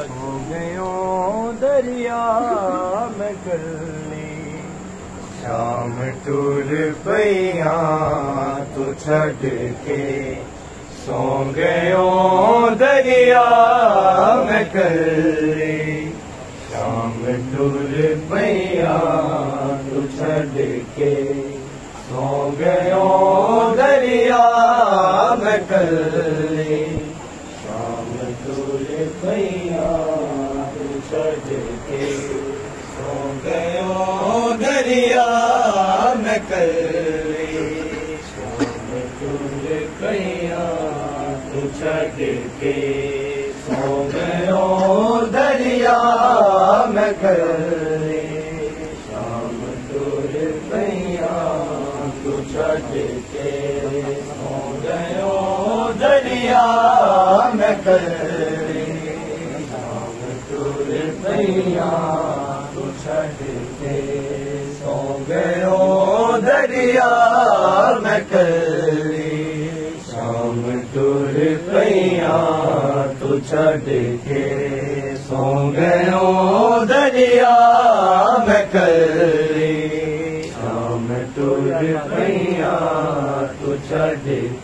हो गयो दरिया में कली शाम टूर पैया तू छड़ के सो गयो दरिया में कली शाम टूर पैया तू छड़ के सो गयो दरिया में कली पैया तू छड़ के सो गयो दरिया में कली शाम टूर पैया तू छड़ के सो गयो दरिया में कली शाम टूर पैया तू छड़ के सो गयो दरिया में कली शाम टूर पैया तू छड़ के सो गयो दरिया में कली शाम टूर पैया तू छड़ के सो गयो दरिया में कली शाम टूर पैया तू छड़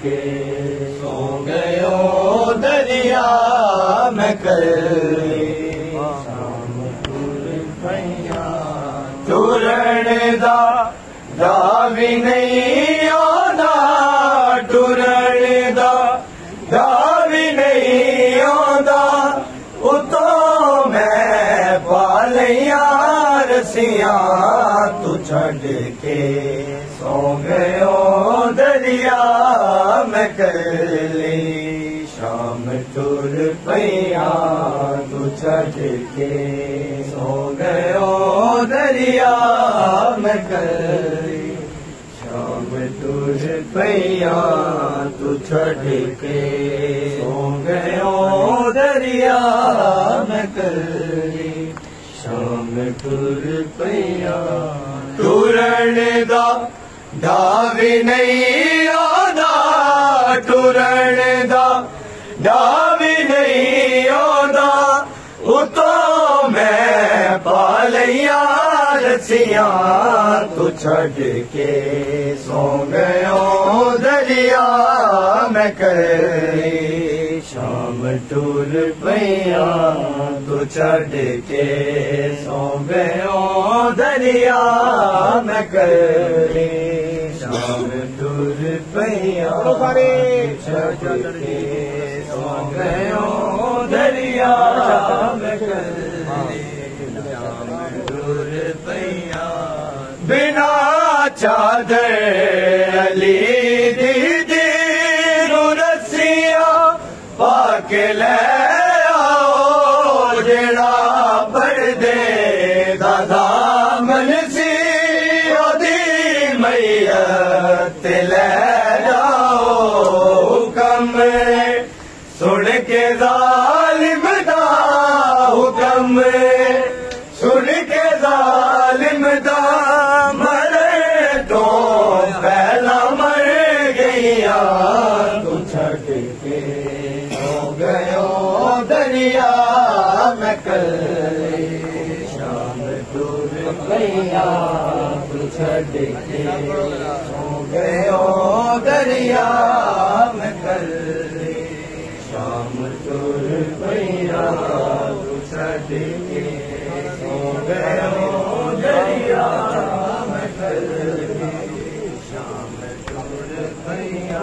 के सो गयो दरिया में कली शाम टूर पैया टूरण दा भी नहीं आंदा टूरण दा भी नहीं आंदा उतो मैं पालिया रसिया तू छड़ के सो गयो दरिया में कली शाम टूर पैया तू छड़ के सो गयो दरिया में कली शाम टूर पैया तू छड़ के सो गयो दरिया में कली शाम टूर पैया टूरण दा भी नहीं आंदा टूरण दा भी नहीं आंदा उतो मैं पालिया रसिया तू छड़ के सो गयो दरिया में कली शाम टूर पैया तू छड़ के सो गयो दरिया में कली शाम टूर पैया छड़ के सो गयो दरिया में कली शाम टूर पैया बिना चादर अली दीदी रसिया पाके ले आओ जेड़ा पर्दे दादा मनसी ओदी मैयत ले जाओ हुक्म सुन के जालिम दा हुक्म सुन के जालिम दा मरे तो पहला मर गया तू छड़ के सो गयो दरिया में कली शाम टूर पैया तू छड़ के सो गयो दरिया में कली शाम टूर पैया तू छड़ के सो गयो दरिया में कली शाम टूर पैया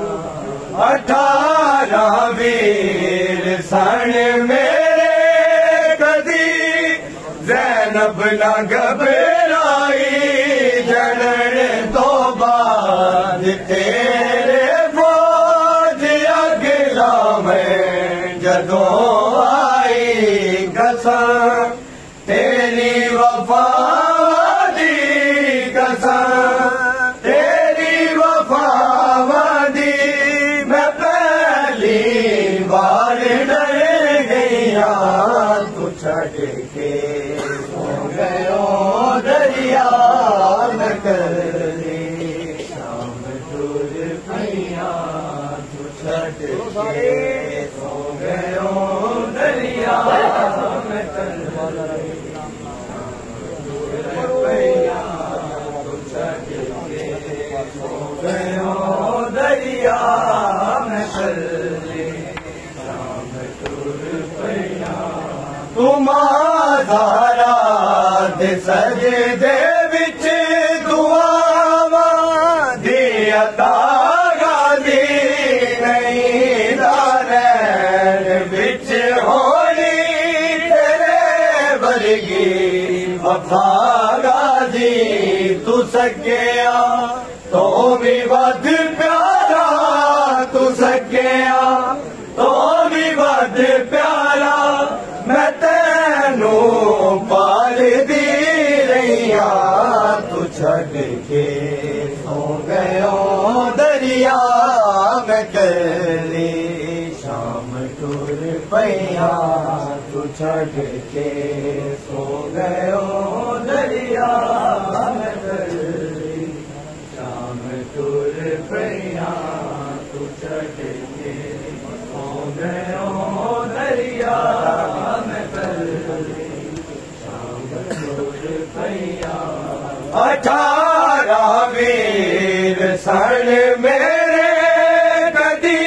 18 वीर सन मेरे कदी ज़ैनब न घबराई जनन तो बाद तेरे फौज अगला में जदों आई कसम तेरी वफा दी कसम तेरी वफा दी मैं पहली बार डर गया तू छड़ के सो गयो दरिया में कली शाम टूर पैया तू छड़ के सो गयो तुमारा दे सजदे विच दुआवां दी अता गादी नहीं दारैन विच होनी तेरे वर्गी वफा गादी तू सकिया तो भी वध प्यारा तू सकिया तो भी वध प्यारा मैं तेनू पाल दी रहिया तू छड़ के सो गयो दरिया मैं कली शाम टुर पैया तू छड़ के सो गयो दरिया मैं कली शाम टुर पैया तू छड़ के सो गयो दरिया मैं कली शाम टुर पैया 18 वीर सन मेरे कदी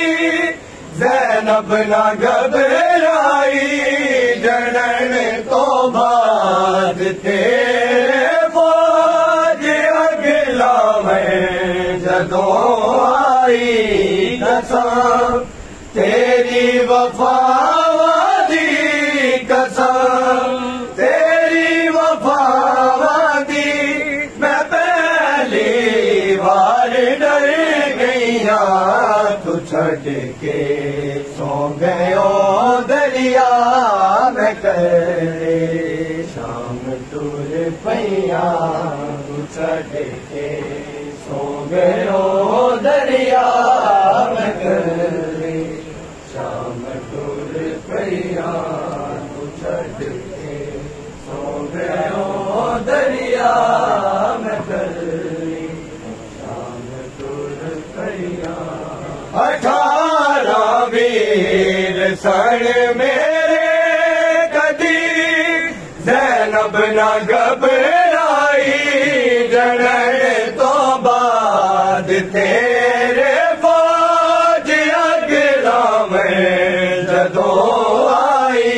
ज़ैनब ना घबराई जनन तो बाद तेरे फौज अगला मैं जदों आई कसम तेरी वफावादी कसम तेरी वफावादी मैं पहली बार डर गईया तू छड़ के सो गयो दरिया मैं करे शाम टुर पैया तू छड़ के सो गयो दरिया मैं करे शाम टुर पैया तू छड़ के सो गयो दरिया मैं करे शाम टुर पैया 18 वीर सन मेरे कदी ज़ैनब ना घबराई जनन तो बाद तेरे फौज अगला मैं जदों आई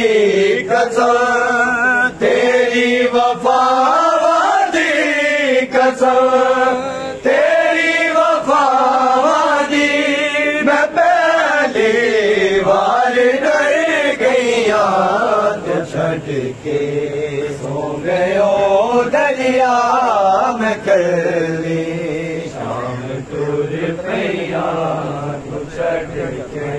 कसम तेरी वफावादी कसम तेरी वफावादी मैं पहली बार डर गईया तो छड़ के सो गयो दरिया मैं कली शाम टुर पैया तो छड़ के